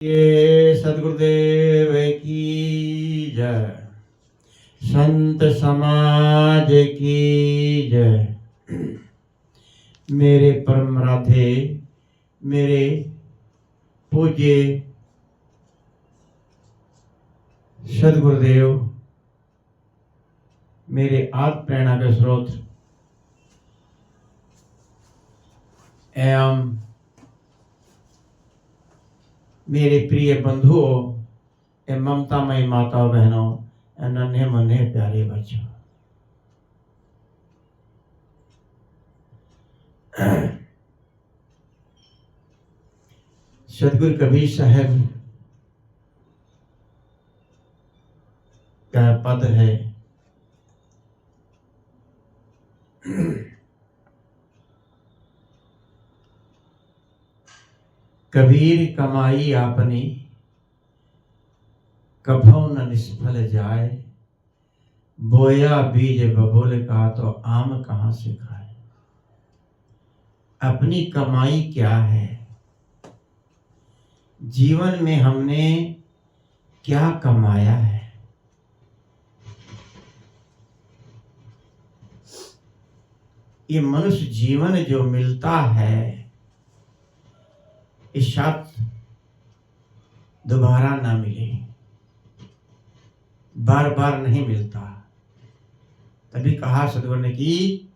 ये सदगुरुदेव की जय। संत समाज की जय। मेरे परम राधे, मेरे पूज्य सदगुरुदेव, मेरे आत्म प्रेरणा के स्रोत एवं मेरे प्रिय बंधुओं एवं ममतामयी माताओं बहनों, नन्हे मुन्ने प्यारे बच्चों, सदगुरु कबीर साहब का पद है, कबीर कमाई आपनी कभौ न निष्फल जाए, बोया बीज बबूल का तो आम कहाँ से खाए। अपनी कमाई क्या है, जीवन में हमने क्या कमाया है। ये मनुष्य जीवन जो मिलता है, इस शायद दोबारा ना मिले, बार बार नहीं मिलता। तभी कहा सदगुरु ने कि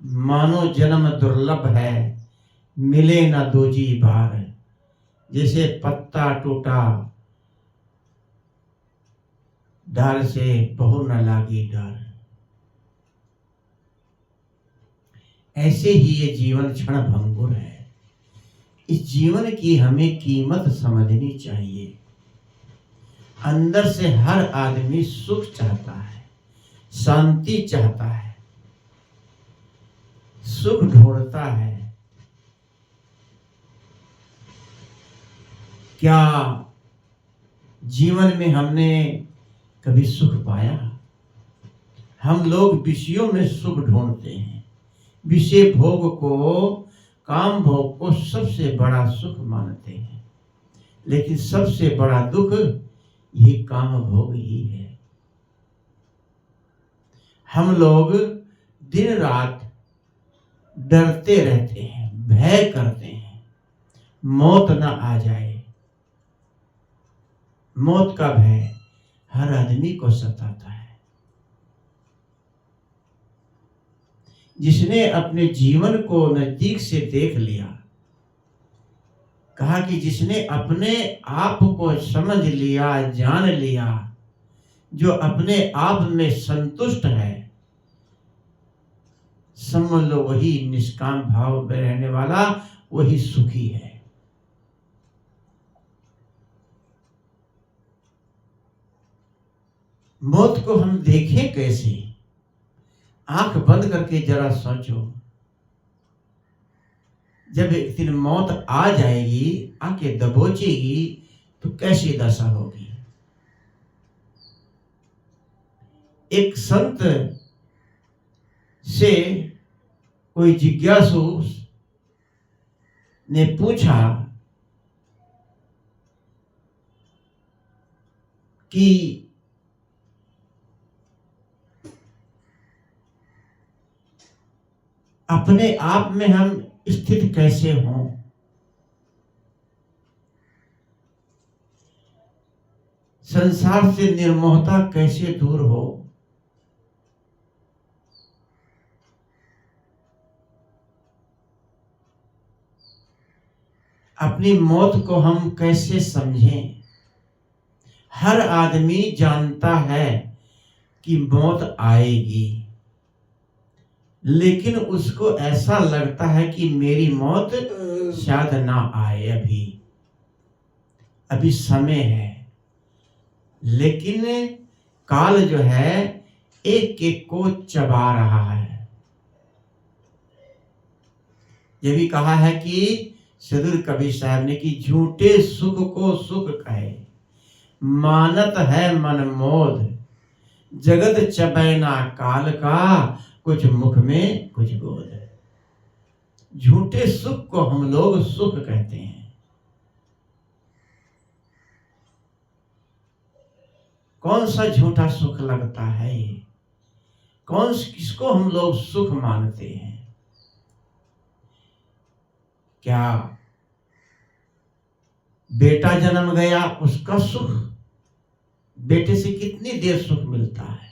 मानो जन्म दुर्लभ है, मिले ना दूजी बार। जैसे पत्ता टूटा डाल से बहु न लागी डर, ऐसे ही ये जीवन क्षण भंगुर है। इस जीवन की हमें कीमत समझनी चाहिए। अंदर से हर आदमी सुख चाहता है, शांति चाहता है, सुख ढूंढता है। क्या जीवन में हमने कभी सुख पाया? हम लोग विषयों में सुख ढूंढते हैं, विषय भोग को, काम भोग को सबसे बड़ा सुख मानते हैं, लेकिन सबसे बड़ा दुख ये काम भोग ही है। हम लोग दिन रात डरते रहते हैं, भय करते हैं, मौत ना आ जाए। मौत का भय हर आदमी को सताता है। जिसने अपने जीवन को नजदीक से देख लिया, कहा कि जिसने अपने आप को समझ लिया, जान लिया, जो अपने आप में संतुष्ट है, समझ लो वही निष्काम भाव में रहने वाला, वही सुखी है। मौत को हम देखें कैसे? आंख बंद करके जरा सोचो, जब एक दिन मौत आ जाएगी, आंखें दबोचेगी, तो कैसी दशा होगी। एक संत से कोई जिज्ञासु ने पूछा कि अपने आप में हम स्थित कैसे हों? संसार से निर्मोहता कैसे दूर हो? अपनी मौत को हम कैसे समझें? हर आदमी जानता है कि मौत आएगी, लेकिन उसको ऐसा लगता है कि मेरी मौत शायद ना आए, अभी समय है। लेकिन काल जो है एक एक को चबा रहा है। ये भी कहा है कि सदगुरु कबीर साहब ने कि झूठे सुख को सुख कहे, मानत है मन मोद, जगत चबैना काल का, कुछ मुख में कुछ गोद। झूठे सुख को हम लोग सुख कहते हैं, कौन सा झूठा सुख लगता है? किसको हम लोग सुख मानते हैं? क्या बेटा जन्म गया उसका सुख? बेटे से कितनी देर सुख मिलता है।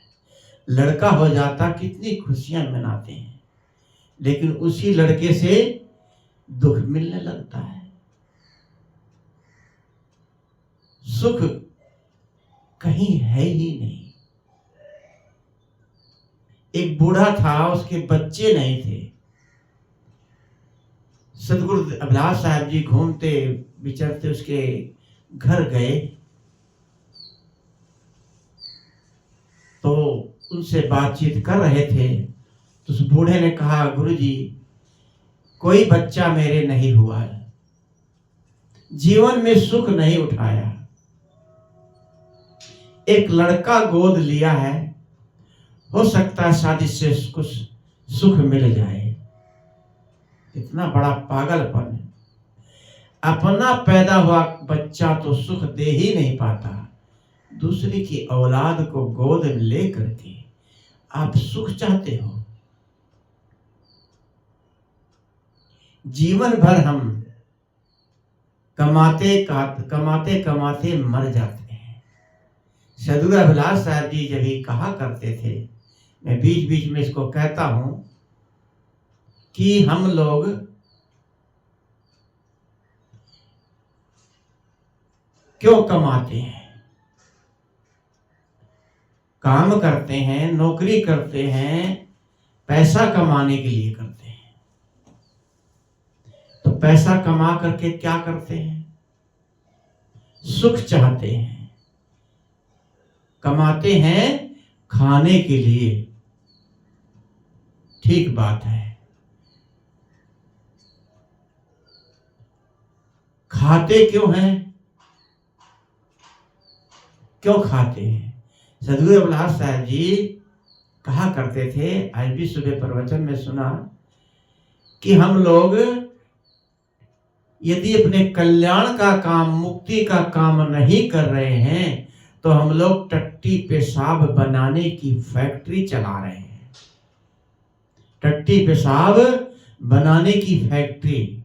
लड़का हो जाता कितनी खुशियां मनाते हैं, लेकिन उसी लड़के से दुख मिलने लगता है। सुख कहीं है ही नहीं। एक बूढ़ा था, उसके बच्चे नहीं थे। सदगुरु अभिलाष साहब जी घूमते विचरते उसके घर गए तो उनसे बातचीत कर रहे थे। तो उस बूढ़े ने कहा, गुरुजी, कोई बच्चा मेरे नहीं हुआ है, जीवन में सुख नहीं उठाया। एक लड़का गोद लिया है, हो सकता है शादी से कुछ सुख मिल जाए। इतना बड़ा पागलपन है। अपना पैदा हुआ बच्चा तो सुख दे ही नहीं पाता, दूसरी की औलाद को गोद में ले करके आप सुख चाहते हो। जीवन भर हम कमाते कमाते मर जाते हैं। सदगुरु अभिलाष साहब जी जब ही कहा करते थे, मैं बीच बीच में इसको कहता हूं कि हम लोग क्यों कमाते हैं? काम करते हैं, नौकरी करते हैं, पैसा कमाने के लिए करते हैं। तो पैसा कमा करके क्या करते हैं? सुख चाहते हैं। कमाते हैं खाने के लिए, ठीक बात है। खाते क्यों हैं? क्यों खाते हैं? सदगुरु अभिलाष साहब जी कहा करते थे, आज भी सुबह प्रवचन में सुना, कि हम लोग यदि अपने कल्याण का काम, मुक्ति का काम नहीं कर रहे हैं तो हम लोग टट्टी पेशाब बनाने की फैक्ट्री चला रहे हैं। टट्टी पेशाब बनाने की फैक्ट्री।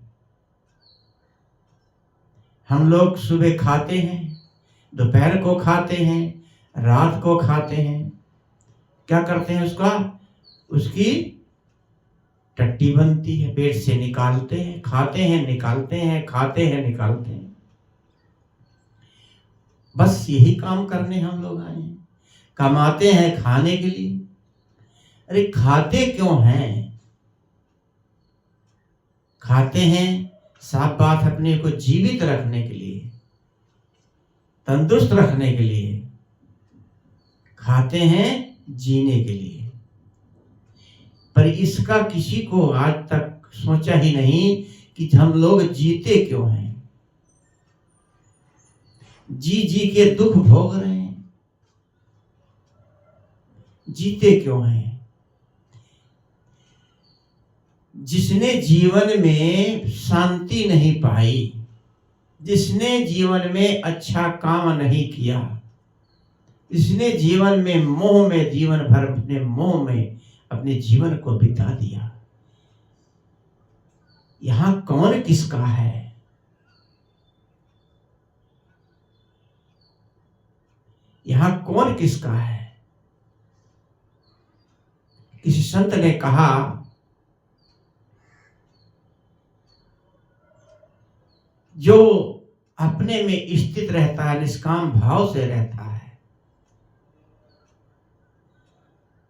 हम लोग सुबह खाते हैं, दोपहर को खाते हैं, रात को खाते हैं। क्या करते हैं? उसकी टट्टी बनती है, पेट से निकालते हैं, खाते हैं, निकालते हैं, खाते हैं, निकालते हैं। बस यही काम करने हम लोग आए हैं। कमाते हैं खाने के लिए। अरे खाते क्यों हैं? खाते हैं साफ बात अपने को जीवित रखने के लिए, तंदुरुस्त रखने के लिए। खाते हैं जीने के लिए। पर इसका किसी को आज तक सोचा ही नहीं कि हम लोग जीते क्यों हैं। जी जी के दुख भोग रहे हैं, जीते क्यों हैं? जिसने जीवन में शांति नहीं पाई, जिसने जीवन में अच्छा काम नहीं किया, जिसने जीवन में मोह में जीवन भर अपने मोह में अपने जीवन को बिता दिया, यहां कौन किसका है? यहां कौन किसका है? किसी संत ने कहा, जो अपने में स्थित रहता है, निष्काम भाव से रहता है,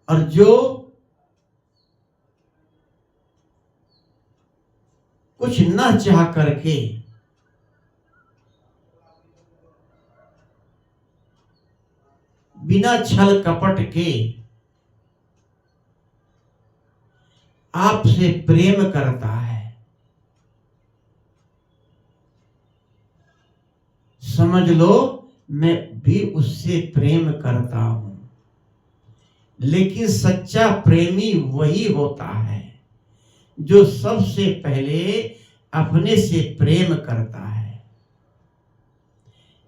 और जो कुछ न चाह करके बिना छल कपट के आपसे प्रेम करता है, समझ लो मैं भी उससे प्रेम करता हूं। लेकिन सच्चा प्रेमी वही होता है जो सबसे पहले अपने से प्रेम करता है।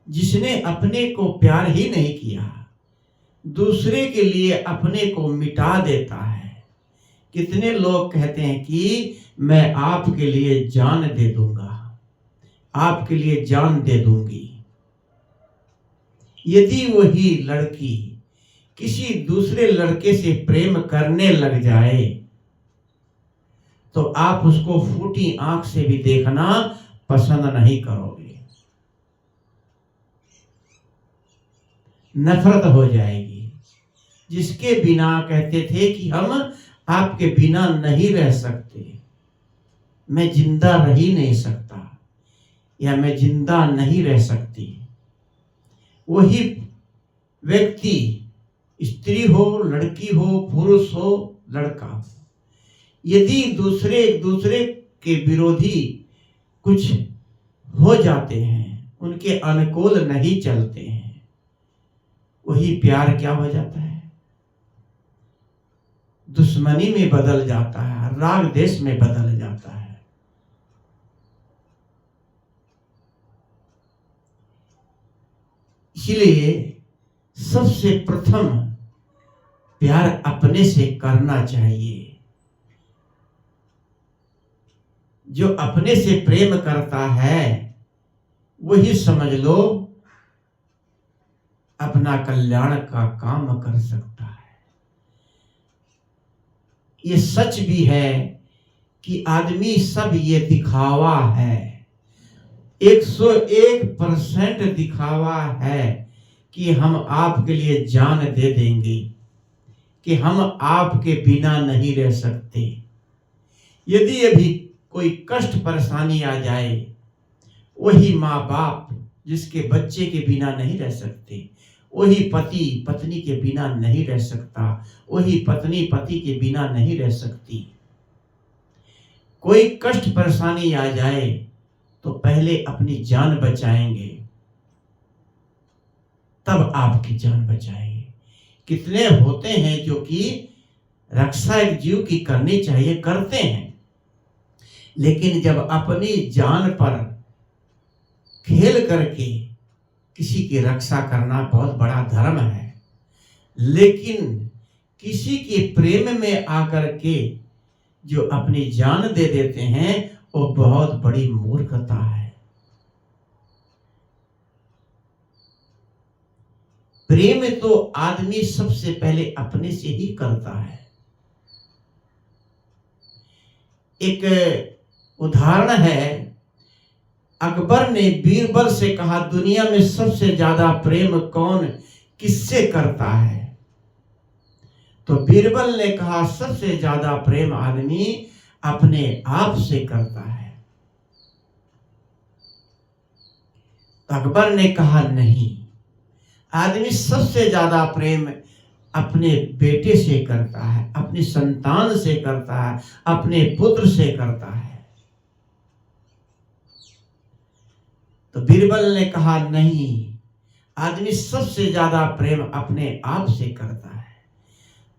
जिसने अपने को प्यार ही नहीं किया, दूसरे के लिए अपने को मिटा देता है। कितने लोग कहते हैं कि मैं आपके लिए जान दे दूंगा, आपके लिए जान दे दूंगी। यदि वही लड़की किसी दूसरे लड़के से प्रेम करने लग जाए तो आप उसको फूटी आंख से भी देखना पसंद नहीं करोगे, नफरत हो जाएगी। जिसके बिना कहते थे कि हम आपके बिना नहीं रह सकते, मैं जिंदा रह ही नहीं सकता या मैं जिंदा नहीं रह सकती, वही व्यक्ति स्त्री हो, लड़की हो, पुरुष हो, लड़का हो, यदि दूसरे एक दूसरे के विरोधी कुछ हो जाते हैं, उनके अनुकूल नहीं चलते हैं, वही प्यार क्या हो जाता है? दुश्मनी में बदल जाता है, राग देश में बदल जाता है। इसलिए सबसे प्रथम प्यार अपने से करना चाहिए। जो अपने से प्रेम करता है वही समझ लो अपना कल्याण का काम कर सकता है। ये सच भी है कि आदमी सब ये दिखावा है, 101% दिखावा है कि हम आपके लिए जान दे देंगे, कि हम आपके बिना नहीं रह सकते। यदि अभी कोई कष्ट परेशानी आ जाए, वही माँ बाप जिसके बच्चे के बिना नहीं रह सकते, वही पति पत्नी के बिना नहीं रह सकता, वही पत्नी पति के बिना नहीं रह सकती। कोई कष्ट परेशानी आ जाए तो पहले अपनी जान बचाएंगे, तब आपकी जान बचाएंगे। कितने होते हैं जो कि रक्षा एक जीव की करनी चाहिए, करते हैं, लेकिन जब अपनी जान पर खेल करके किसी की रक्षा करना बहुत बड़ा धर्म है, लेकिन किसी के प्रेम में आकर के जो अपनी जान दे देते हैं वो बहुत बड़ी मूर्खता है। प्रेम तो आदमी सबसे पहले अपने से ही करता है। एक उदाहरण है, अकबर ने बीरबल से कहा दुनिया में सबसे ज्यादा प्रेम कौन किससे करता है? तो बीरबल ने कहा सबसे ज्यादा प्रेम आदमी अपने आप से करता है। तो अकबर ने कहा नहीं, आदमी सबसे ज्यादा प्रेम अपने बेटे से करता है, अपनी संतान से करता है, अपने पुत्र से करता है। तो बीरबल ने कहा नहीं, आदमी सबसे ज्यादा प्रेम अपने आप से करता है।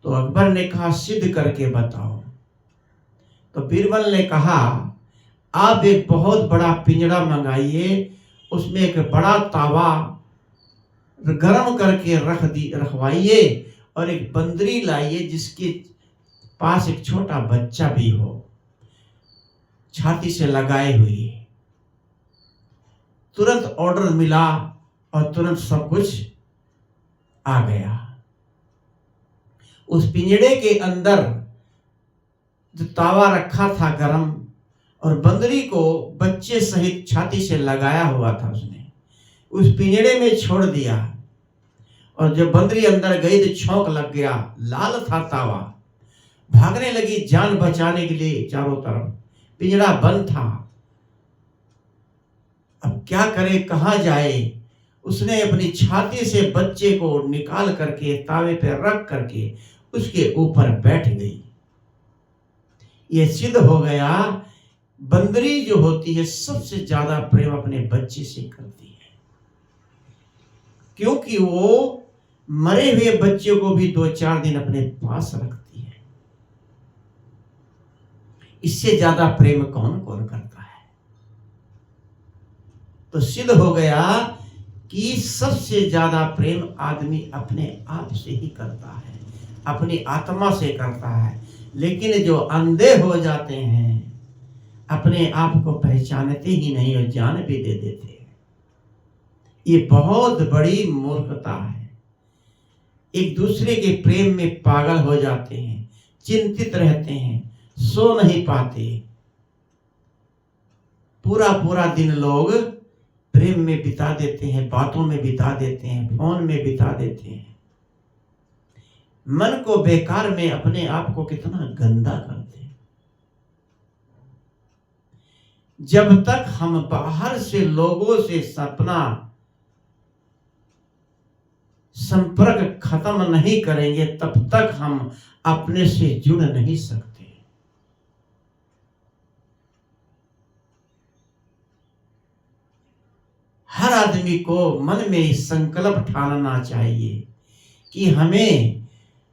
तो अकबर ने कहा सिद्ध करके बताओ। तो बीरबल ने कहा आप एक बहुत बड़ा पिंजरा मंगाइए, उसमें एक बड़ा तावा गरम करके रखवाइए और एक बंदरी लाइए जिसके पास एक छोटा बच्चा भी हो, छाती से लगाए हुए। तुरंत ऑर्डर मिला और तुरंत सब कुछ आ गया। उस पिंजड़े के अंदर जो तावा रखा था गरम, और बंदरी को बच्चे सहित छाती से लगाया हुआ था, उसने उस पिंजड़े में छोड़ दिया। और जब बंदरी अंदर गई तो छौंक लग गया, लाल था तावा, भागने लगी जान बचाने के लिए चारों तरफ, पिंजड़ा बंद था। अब क्या करे, कहां जाए? उसने अपनी छाती से बच्चे को निकाल करके तावे पे रख करके उसके ऊपर बैठ गई। यह सिद्ध हो गया बंदरी जो होती है सबसे ज्यादा प्रेम अपने बच्चे से करती है, क्योंकि वो मरे हुए बच्चे को भी 2-4 दिन अपने पास रखती है। इससे ज्यादा प्रेम कौन कौन करता है? तो सिद्ध हो गया कि सबसे ज्यादा प्रेम आदमी अपने आप से ही करता है, अपनी आत्मा से करता है। लेकिन जो अंधे हो जाते हैं, अपने आप को पहचानते ही नहीं और जान भी दे देते हैं, ये बहुत बड़ी मूर्खता है। एक दूसरे के प्रेम में पागल हो जाते हैं, चिंतित रहते हैं, सो नहीं पाते। पूरा पूरा दिन लोग प्रेम में बिता देते हैं, बातों में बिता देते हैं, फोन में बिता देते हैं, मन को बेकार में अपने आप को कितना गंदा करते हैं। जब तक हम बाहर से लोगों से अपना संपर्क खत्म नहीं करेंगे, तब तक हम अपने से जुड़ नहीं सकते। हर आदमी को मन में संकल्प ठानना चाहिए कि हमें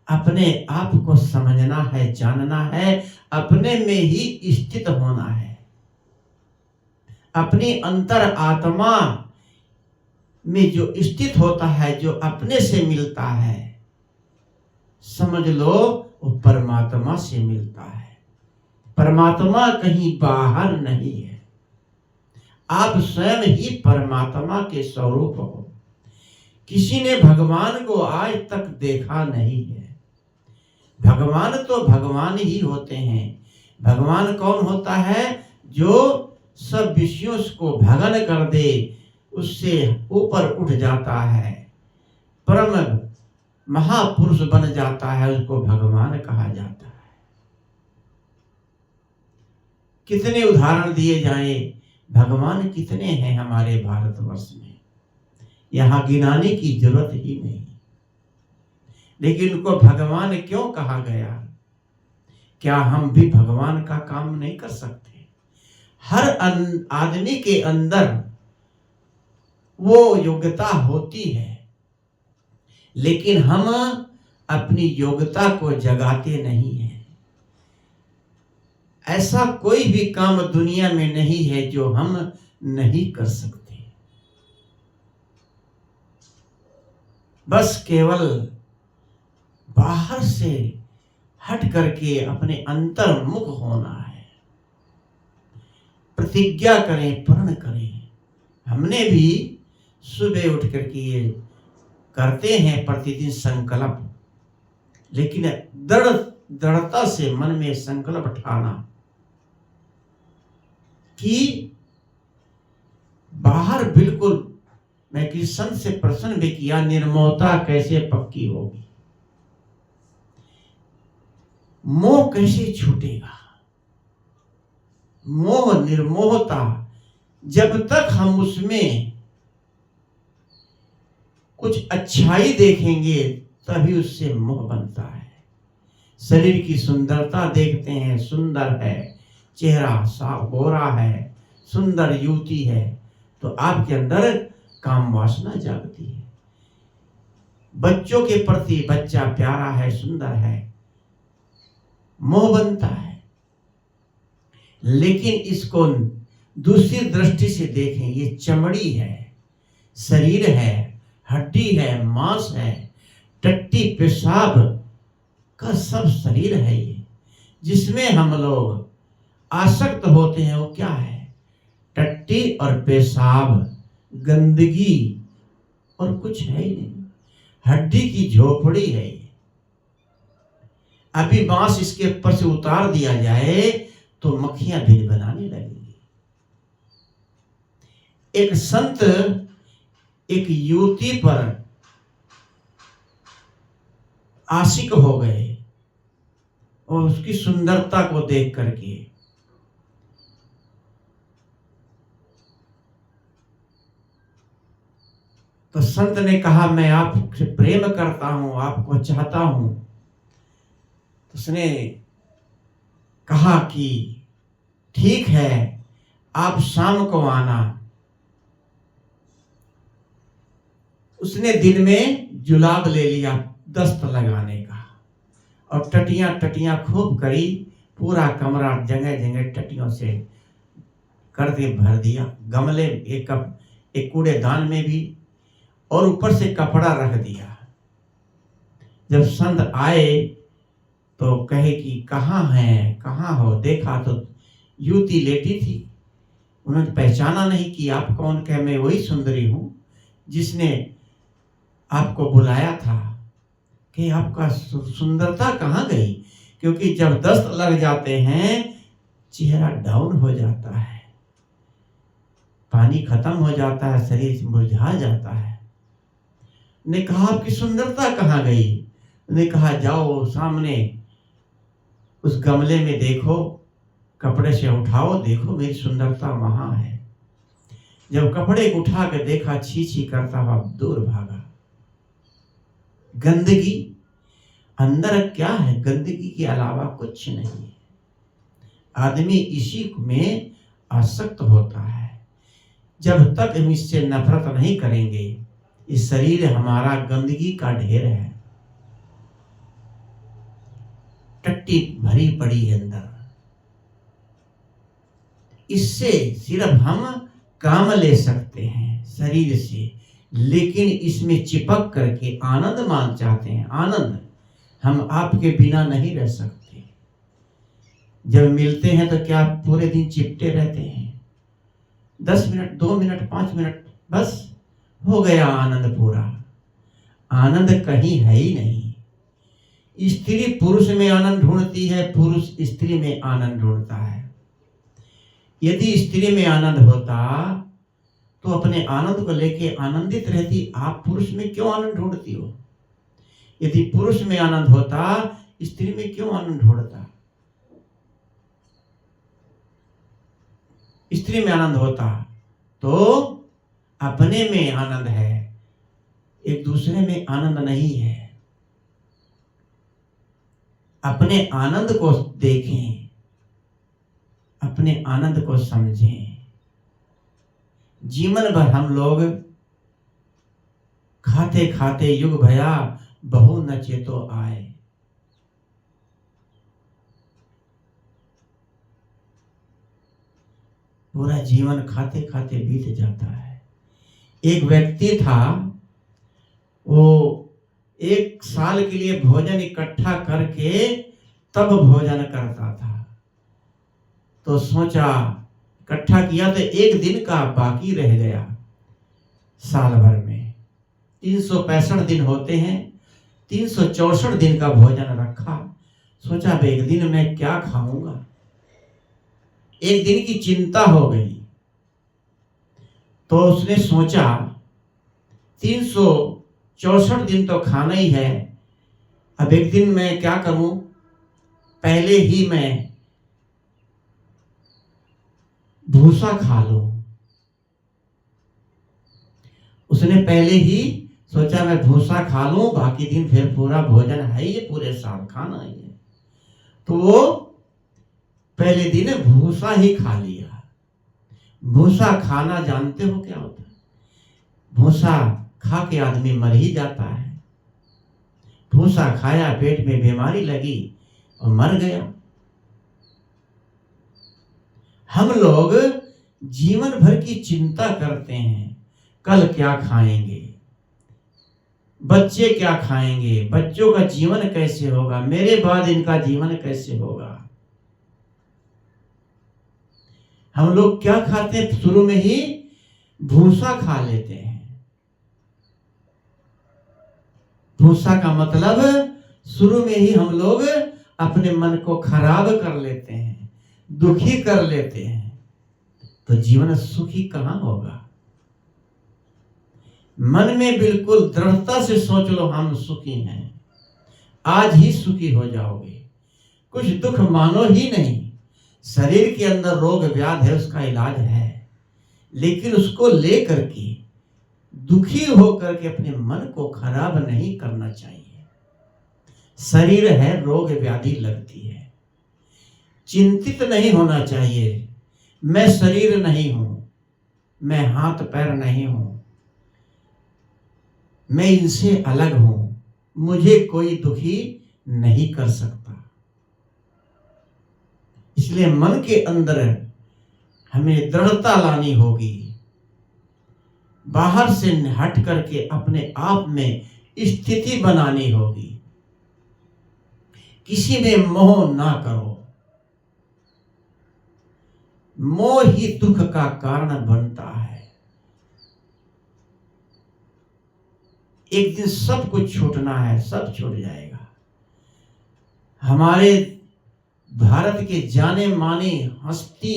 अपने आप को समझना है, जानना है, अपने में ही स्थित होना है। अपनी अंतर आत्मा में जो स्थित होता है, जो अपने से मिलता है, समझ लो वो परमात्मा से मिलता है। परमात्मा कहीं बाहर नहीं है, आप स्वयं ही परमात्मा के स्वरूप हो। किसी ने भगवान को आज तक देखा नहीं है। भगवान तो भगवान ही होते हैं। भगवान कौन होता है? जो सब विषयों को भगन कर दे, उससे ऊपर उठ जाता है, परम महापुरुष बन जाता है, उसको भगवान कहा जाता है। कितने उदाहरण दिए जाएं, भगवान कितने हैं हमारे भारतवर्ष में, यहाँ गिनाने की जरूरत ही नहीं। लेकिन उनको भगवान क्यों कहा गया? क्या हम भी भगवान का काम नहीं कर सकते? हर आदमी के अंदर वो योग्यता होती है, लेकिन हम अपनी योग्यता को जगाते नहीं हैं। ऐसा कोई भी काम दुनिया में नहीं है जो हम नहीं कर सकते। बस केवल बाहर से हट करके अपने अंतर्मुख होना है। प्रतिज्ञा करें, प्रण करें। हमने भी सुबह उठ करके ये करते हैं प्रतिदिन संकल्प, लेकिन दृढ़ता से मन में संकल्प ठाना कि बाहर बिल्कुल, मैं किसी संत से प्रश्न भी किया, निर्मोहता कैसे पक्की होगी, मोह कैसे छूटेगा? मोह, निर्मोहता, जब तक हम उसमें कुछ अच्छाई देखेंगे तभी उससे मोह बनता है। शरीर की सुंदरता देखते हैं, सुंदर है, चेहरा साफ गोरा है, सुंदर युवती है, तो आपके अंदर काम वासना जागती है। बच्चों के प्रति बच्चा प्यारा है, सुंदर है, मोह बनता है। लेकिन इसको दूसरी दृष्टि से देखें, ये चमड़ी है, शरीर है, हड्डी है, मांस है, टट्टी पेशाब का सब शरीर है। ये जिसमें हम लोग आसक्त होते हैं वो क्या है? टट्टी और पेशाब, गंदगी, और कुछ है ही नहीं। हड्डी की झोपड़ी है ये। अभी मांस इसके ऊपर से उतार दिया जाए तो मक्खियां भिन बनाने लगेंगी। एक संत एक युवती पर आशिक हो गए और उसकी सुंदरता को देख करके तो संत ने कहा, मैं आपसे प्रेम करता हूं, आपको चाहता हूं। तो उसने कहा कि ठीक है, आप शाम को आना। उसने दिन में जुलाब ले लिया दस्त लगाने का, और टटियां खूब करी, पूरा कमरा जगह जगह टटियों से करके भर दिया। गमले एक कूड़ेदान में भी और ऊपर से कपड़ा रख दिया। जब संत आए तो कहे कि कहाँ हैं, कहाँ हो? देखा तो युवती लेटी थी। उन्होंने पहचाना नहीं कि आप कौन? कहे मैं वही सुंदरी हूं जिसने आपको बुलाया था। कि आपका सुंदरता कहाँ गई? क्योंकि जब दस्त लग जाते हैं चेहरा डाउन हो जाता है, पानी खत्म हो जाता है, शरीर मुरझा जाता है। ने कहा आपकी सुंदरता कहाँ गई? ने कहा जाओ सामने उस गमले में देखो, कपड़े से उठाओ, देखो मेरी सुंदरता वहां है। जब कपड़े को उठा के देखा, छी छी करता हुआ दूर भागा। गंदगी अंदर क्या है? गंदगी के अलावा कुछ नहीं है। आदमी इसी में आसक्त होता है। जब तक हम इससे नफरत नहीं करेंगे, इस शरीर हमारा गंदगी का ढेर है, टट्टी भरी पड़ी है अंदर। इससे सिर्फ हम काम ले सकते हैं शरीर से, लेकिन इसमें चिपक करके आनंद मान चाहते हैं। आनंद हम आपके बिना नहीं रह सकते। जब मिलते हैं तो क्या पूरे दिन चिपटे रहते हैं? 10 मिनट, 2 मिनट, 5 मिनट, बस हो गया आनंद पूरा। आनंद कहीं है ही नहीं। स्त्री पुरुष में आनंद ढूंढती है, पुरुष स्त्री में आनंद ढूंढता है। यदि स्त्री में आनंद होता तो अपने आनंद को लेके आनंदित रहती। आप पुरुष में क्यों आनंद ढूंढती हो? यदि पुरुष में आनंद होता, स्त्री में क्यों आनंद ढूंढता? स्त्री में आनंद होता तो अपने में आनंद है, एक दूसरे में आनंद नहीं है। अपने आनंद को देखें, अपने आनंद को समझें। जीवन भर हम लोग खाते खाते युग भया बहु न चेतो आए। पूरा जीवन खाते खाते बीत जाता है। एक व्यक्ति था, वो 1 साल के लिए भोजन इकट्ठा करके तब भोजन करता था। तो सोचा, इकट्ठा किया तो 1 दिन का बाकी रह गया साल भर में। 365 दिन होते हैं, 364 दिन का भोजन रखा। सोचा अब 1 दिन मैं क्या खाऊंगा? 1 दिन की चिंता हो गई। तो उसने सोचा 364 दिन तो खाना ही है, अब 1 दिन मैं क्या करूं? पहले ही मैं भूसा खा लूं। उसने पहले ही सोचा मैं भूसा खा लूं, बाकी दिन फिर पूरा भोजन है, ये पूरे साल खाना ही है। तो वो पहले दिन भूसा ही खा लिया। भूसा खाना जानते हो क्या होता है? भूसा खा के आदमी मर ही जाता है। भूसा खाया, पेट में बीमारी लगी और मर गया। हम लोग जीवन भर की चिंता करते हैं, कल क्या खाएंगे, बच्चे क्या खाएंगे, बच्चों का जीवन कैसे होगा, मेरे बाद इनका जीवन कैसे होगा। हम लोग क्या खाते हैं? शुरू में ही भूसा खा लेते हैं। भूसा का मतलब शुरू में ही हम लोग अपने मन को खराब कर लेते हैं, दुखी कर लेते हैं, तो जीवन सुखी कहां होगा? मन में बिल्कुल दृढ़ता से सोच लो हम सुखी हैं, आज ही सुखी हो जाओगे। कुछ दुख मानो ही नहीं। शरीर के अंदर रोग व्याधि है, उसका इलाज है, लेकिन उसको लेकर के दुखी होकर के अपने मन को खराब नहीं करना चाहिए। शरीर है, रोग व्याधि लगती है, चिंतित नहीं होना चाहिए। मैं शरीर नहीं हूं, मैं हाथ पैर नहीं हूं, मैं इनसे अलग हूं, मुझे कोई दुखी नहीं कर सकता। इसलिए मन के अंदर हमें दृढ़ता लानी होगी। बाहर से हट करके अपने आप में स्थिति बनानी होगी। किसी में मोह ना करो। मोह ही दुख का कारण बनता है। एक दिन सब कुछ छूटना है, सब छूट जाएगा। हमारे भारत के जाने माने हस्ती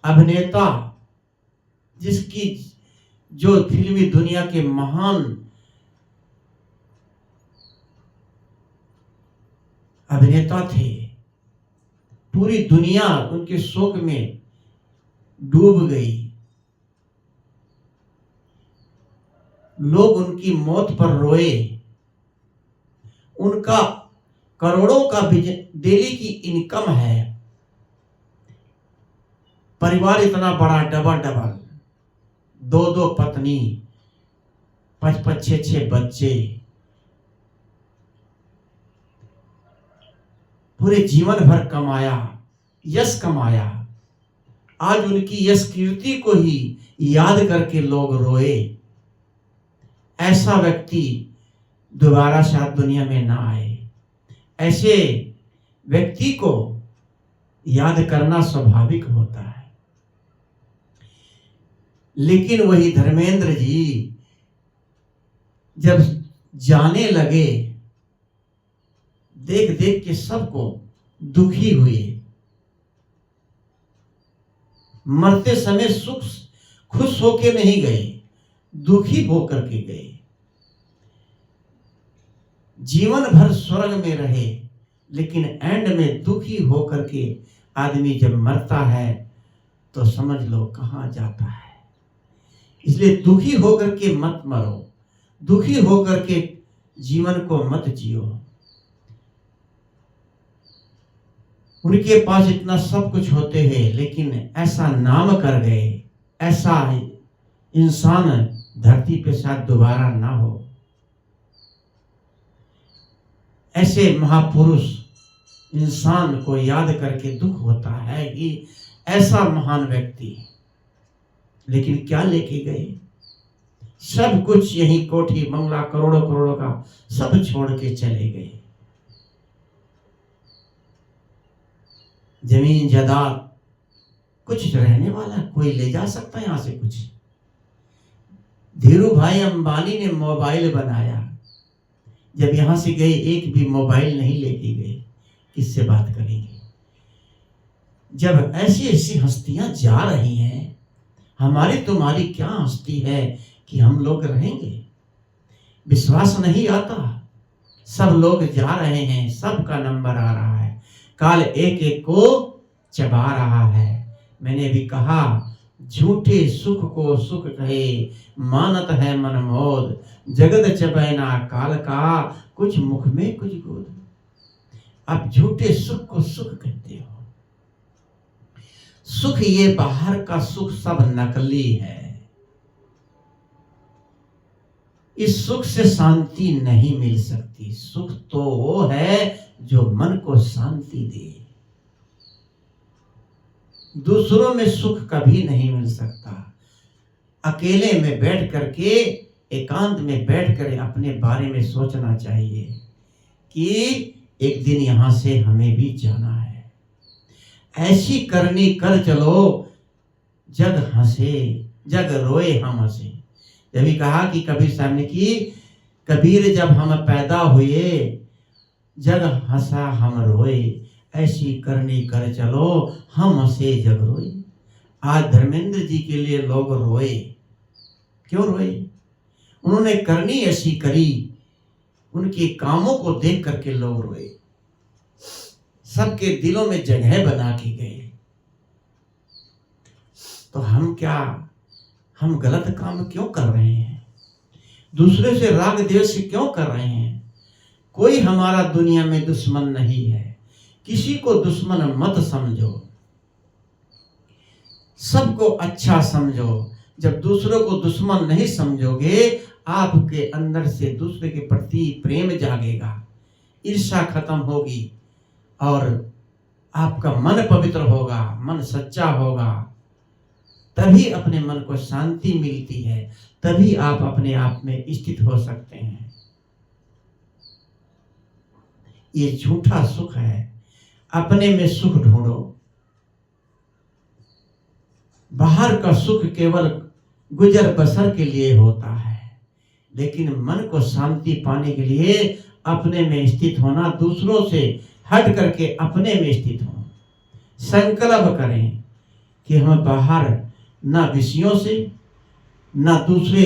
अभिनेता, जिसकी जो फिल्मी दुनिया के महान अभिनेता थे, पूरी दुनिया उनके शोक में डूब गई। लोग उनकी मौत पर रोए। उनका करोड़ों का डेली की इनकम है। परिवार इतना बड़ा, डबल, 2 पत्नी, 5 6 बच्चे, पूरे जीवन भर कमाया, यश कमाया। आज उनकी यश कीर्ति को ही याद करके लोग रोए। ऐसा व्यक्ति दोबारा शायद दुनिया में ना आए। ऐसे व्यक्ति को याद करना स्वाभाविक होता है। लेकिन वही धर्मेंद्र जी जब जाने लगे, देख देख के सबको दुखी हुए। मरते समय खुश होके नहीं गए, दुखी होकर के गए। जीवन भर स्वर्ग में रहे, लेकिन एंड में दुखी होकर के आदमी जब मरता है तो समझ लो कहां जाता है। इसलिए दुखी होकर के मत मरो, दुखी होकर के जीवन को मत जियो। उनके पास इतना सब कुछ होते हैं, लेकिन ऐसा नाम कर गए, ऐसा इंसान धरती पे शायद दोबारा ना हो। ऐसे महापुरुष इंसान को याद करके दुख होता है कि ऐसा महान व्यक्ति, लेकिन क्या लेके गए? सब कुछ, यही कोठी बंगला करोड़ों करोड़ों का सब छोड़ के चले गए। जमीन जायदाद कुछ रहने वाला कोई ले जा सकता है यहां से कुछ? धीरू भाई अंबानी ने मोबाइल बनाया, जब यहां से गए एक भी मोबाइल नहीं लेके गए। किससे बात करेंगे? जब ऐसी ऐसी हस्तियां जा रही हैं, हमारी तुम्हारी क्या हस्ती है कि हम लोग रहेंगे? विश्वास नहीं आता। सब लोग जा रहे हैं, सबका नंबर आ रहा है, काल एक एक को चबा रहा है। मैंने भी कहा, झूठे सुख को सुख कहे, मानत है मन मोद, जगत चबैना काल का, कुछ मुख में कुछ गोद। अब झूठे सुख को सुख कहते हो। सुख ये बाहर का सुख सब नकली है। इस सुख से शांति नहीं मिल सकती। सुख तो वो है जो मन को शांति दे। दूसरों में सुख कभी नहीं मिल सकता। अकेले में बैठ करके, एकांत में बैठ कर अपने बारे में सोचना चाहिए कि एक दिन यहां से हमें भी जाना है। ऐसी करनी कर चलो, जग हंसे जग रोए हम हंसे। जब भी कहा कि कबीर साहब ने कि कबीर जब हम पैदा हुए, जग हंसा हम रोए, ऐसी करनी कर चलो हम हंसे जग रोए। आज धर्मेंद्र जी के लिए लोग रोए। क्यों रोए? उन्होंने करनी ऐसी करी, उनके कामों को देख करके लोग रोए। सबके दिलों में जगह बना के गए। तो हम क्या, हम गलत काम क्यों कर रहे हैं? दूसरे से राग द्वेष क्यों कर रहे हैं? कोई हमारा दुनिया में दुश्मन नहीं है। किसी को दुश्मन मत समझो, सबको अच्छा समझो। जब दूसरों को दुश्मन नहीं समझोगे, आपके अंदर से दूसरे के प्रति प्रेम जागेगा, ईर्ष्या खत्म होगी और आपका मन पवित्र होगा, मन सच्चा होगा। तभी अपने मन को शांति मिलती है, तभी आप अपने आप में स्थित हो सकते हैं। ये झूठा सुख है। अपने में सुख ढूंढो। बाहर का सुख केवल गुजर बसर के लिए होता है, लेकिन मन को शांति पाने के लिए अपने में स्थित होना, दूसरों से हट करके अपने में स्थित हो। संकल्प करें कि हम बाहर ना विषयों से, ना दूसरे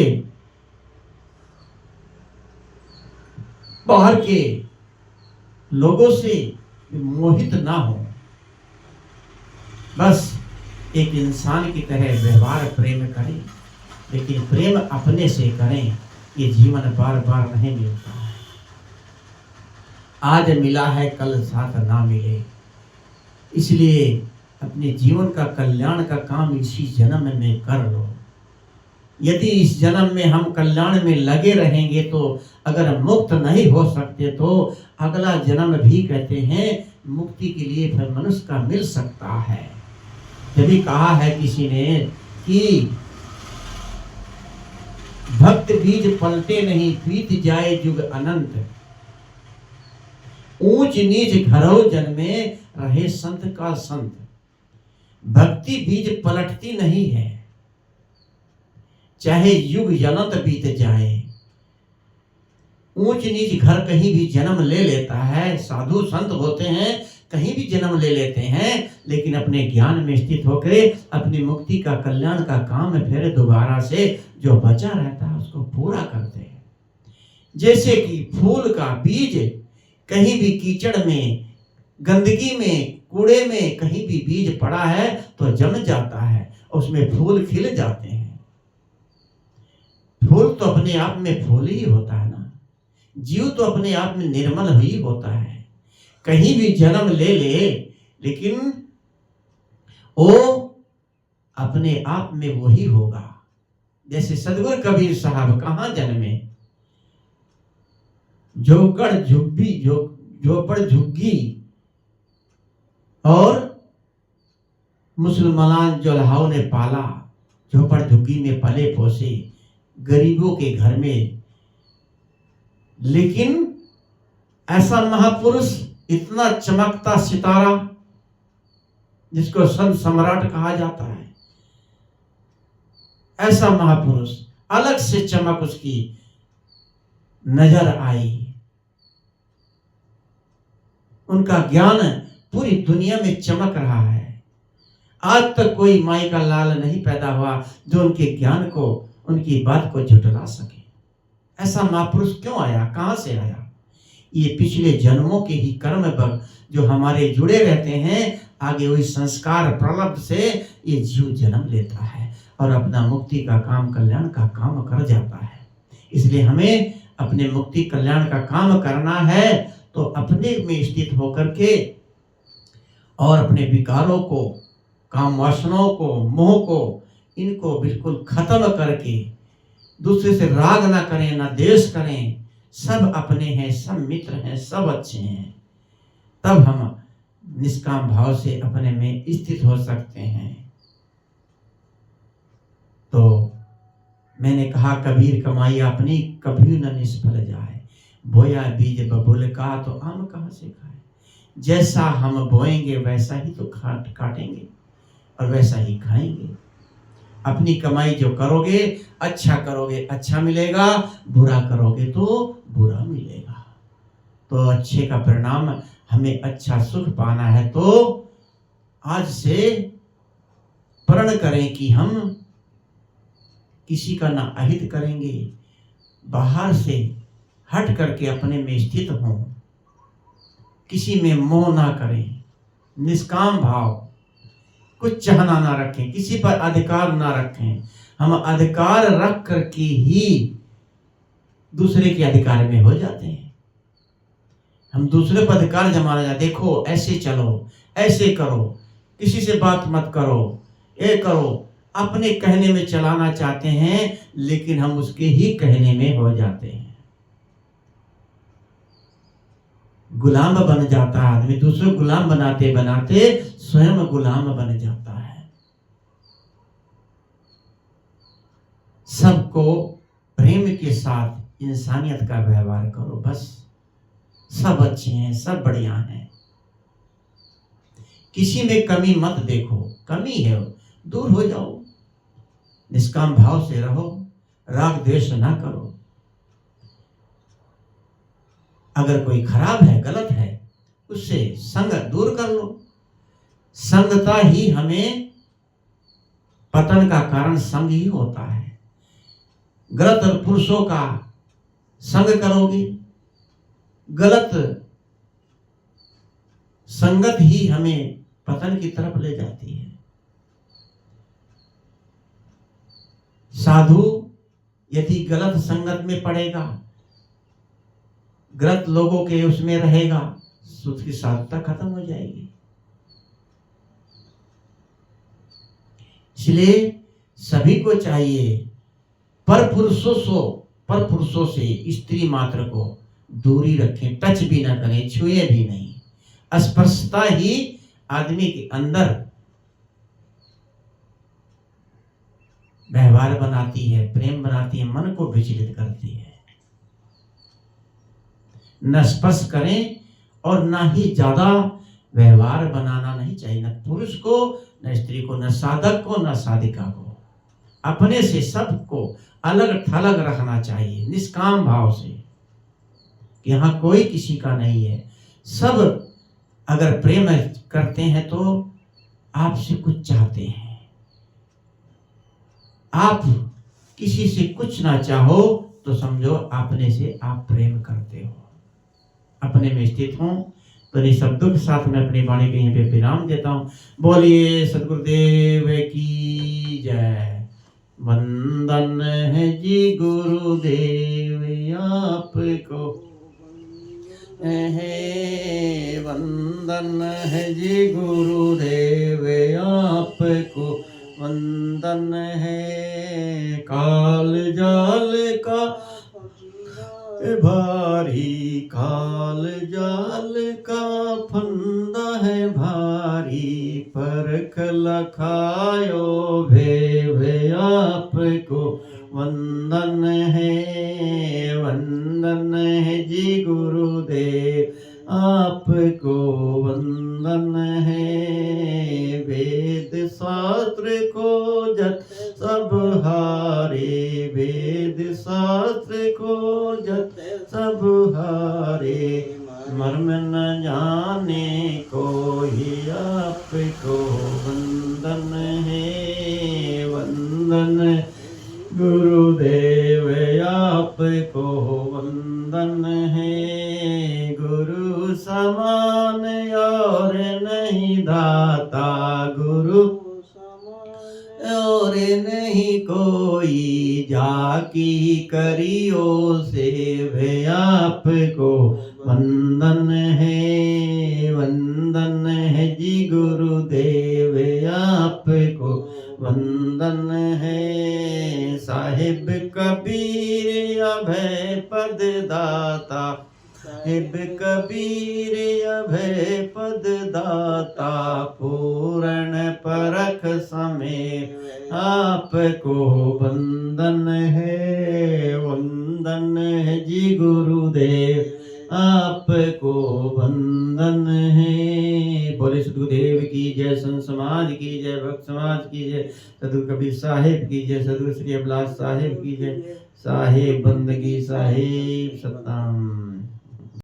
बाहर के लोगों से मोहित ना हो। बस एक इंसान की तरह व्यवहार प्रेम करें, लेकिन प्रेम अपने से करें। ये जीवन बार बार नहीं मिलता है। आज मिला है, कल साथ ना मिले। इसलिए अपने जीवन का कल्याण का काम इसी जन्म में कर लो। यदि इस जन्म में हम कल्याण में लगे रहेंगे तो अगर मुक्त नहीं हो सकते तो अगला जन्म भी कहते हैं मुक्ति के लिए फिर मनुष्य का मिल सकता है। जब कहा है किसी ने कि भक्त बीज पलटे नहीं, बीत जाए युग अनंत, ऊंच नीच घरों जन्मे रहे संत का संत। भक्ति बीज पलटती नहीं है, चाहे युग अनंत बीत जाए। ऊंच नीच घर कहीं भी जन्म ले लेता है, साधु संत होते हैं कहीं भी जन्म ले लेते हैं, लेकिन अपने ज्ञान में स्थित होकर अपनी मुक्ति का कल्याण का काम फिर दोबारा से जो बचा रहता है उसको पूरा करते हैं। जैसे कि फूल का बीज कहीं भी कीचड़ में, गंदगी में, कूड़े में कहीं भी बीज पड़ा है तो जम जाता है, उसमें फूल खिल जाते हैं। फूल तो अपने आप में फूल ही होता है ना। जीव तो अपने आप में निर्मल ही होता है। कहीं भी जन्म ले ले, लेकिन वो अपने आप में वही होगा। जैसे सदगुरु कबीर साहब कहाँ जन्मे? जोगढ़ झुग्गी, जोपड़ झुग्गी और मुसलमान जोल्हाओं ने पाला। झोपड़ झुग्गी में पले पोसे, गरीबों के घर में। लेकिन ऐसा महापुरुष, इतना चमकता सितारा जिसको संत सम्राट कहा जाता है, ऐसा महापुरुष, अलग से चमक उसकी नजर आई। उनका ज्ञान पूरी दुनिया में चमक रहा है। आज तक कोई माई का लाल नहीं पैदा हुआ जो उनके ज्ञान को, उनकी बात को झुठला सके। ऐसा महापुरुष क्यों आया? कहां से आया? ये पिछले जन्मों के ही कर्म जो हमारे जुड़े रहते हैं, आगे वही संस्कार प्रलब्ध से ये जीव जन्म लेता है और अपना मुक्ति का काम, कल्याण का काम कर जाता है। इसलिए हमें अपने मुक्ति कल्याण का काम करना है तो अपने में स्थित होकर के और अपने विकारों को, काम वासनाओं को, मोह को, इनको बिल्कुल खत्म करके दूसरे से राग ना करें, ना द्वेष करें। सब अपने हैं, सब मित्र हैं, सब अच्छे हैं। तब हम निष्काम भाव से अपने में स्थित हो सकते हैं। तो मैंने कहा कबीर कमाई अपनी कभी न निष्फल जाए, बोया बीज बबूल का तो आम कहाँ से खाए। जैसा हम बोएंगे वैसा ही तो काटेंगे और वैसा ही खाएंगे। अपनी कमाई जो करोगे, अच्छा करोगे अच्छा मिलेगा, बुरा करोगे तो बुरा मिलेगा। तो अच्छे का परिणाम, हमें अच्छा सुख पाना है तो आज से प्रण करें कि हम किसी का ना अहित करेंगे, बाहर से हट करके अपने में स्थित हों, किसी में मोह ना करें, निष्काम भाव, कुछ चाहना ना रखें, किसी पर अधिकार ना रखें। हम अधिकार रख करके ही दूसरे के अधिकार में हो जाते हैं। हम दूसरे पर अधिकार जमाना जाते, देखो ऐसे चलो, ऐसे करो, किसी से बात मत करो, ये करो, अपने कहने में चलाना चाहते हैं, लेकिन हम उसके ही कहने में हो जाते हैं। गुलाम बन जाता है आदमी, दूसरे गुलाम बनाते बनाते स्वयं गुलाम बन जाता है। सबको प्रेम के साथ इंसानियत का व्यवहार करो। बस सब अच्छे हैं, सब बढ़िया हैं, किसी में कमी मत देखो। कमी है दूर हो जाओ, निष्काम भाव से रहो, राग द्वेष ना करो। अगर कोई खराब है, गलत है, उससे संग दूर कर लो। संगता ही हमें पतन का कारण संग ही होता है। गलत पुरुषों का संग करोगे, गलत संगत ही हमें पतन की तरफ ले जाती है। साधु यदि गलत संगत में पड़ेगा, गलत लोगों के उसमें रहेगा, उसकी साधुता खत्म हो जाएगी। इसलिए सभी को चाहिए पर पुरुषों से स्त्री मात्र को दूरी रखें, टच भी ना करें, छुए भी नहीं। स्पर्शता ही आदमी के अंदर व्यवहार बनाती है, प्रेम बनाती है, मन को विचलित करती है। न स्पर्श करें और ना ही ज्यादा व्यवहार बनाना नहीं चाहिए, न पुरुष को, न स्त्री को, न साधक को, न साधिका को। अपने से सबको अलग थलग रखना चाहिए, निष्काम भाव से, कि यहाँ कोई किसी का नहीं है। सब अगर प्रेम करते हैं तो आपसे कुछ चाहते हैं। आप किसी से कुछ ना चाहो तो समझो अपने से आप प्रेम करते हो, अपने में स्थित हो। तो इन शब्दों के साथ मैं अपनी वाणी के यहीं पे विराम देता हूँ। बोलिए सदगुरुदेव की जय। वंदन है जी गुरुदेव आपको, है वंदन है जी गुरुदेव आपको, वंदन है। काल जाल का भारी, काल जाल का फंदा है भारी, परख लखायो भे आपको, वंदन है जी गुरुदेव आपको, वंदन है। वेद शास्त्र को जत सब हारे, वेद शास्त्र को जत सब हारे, मर्म न जाने कोई आपको, वंदन है। वंदन गुरुदेव आपको, वंदन है। गुरु समान और नहीं दाता, गुरु और नहीं कोई, जाकी करियो सेवे आपको, वंदन है। वंदन है जी गुरुदेव आपको, वंदन है। साहिब कबीर अभय पद दाता, साहिब कबीर अभय पद दाता, पूर्ण परख समय आपको, वंदन है। वंदन है जी गुरुदेव आपको, वंदन है। बोले सदगुरुदेव की जय, संत समाज की जय, भक्त समाज की जय, सदगुरु कबीर साहिब की जय, सदगुरु श्री अभिलाष साहिब की जय। साहिब बंदगी, साहिब सतनाम।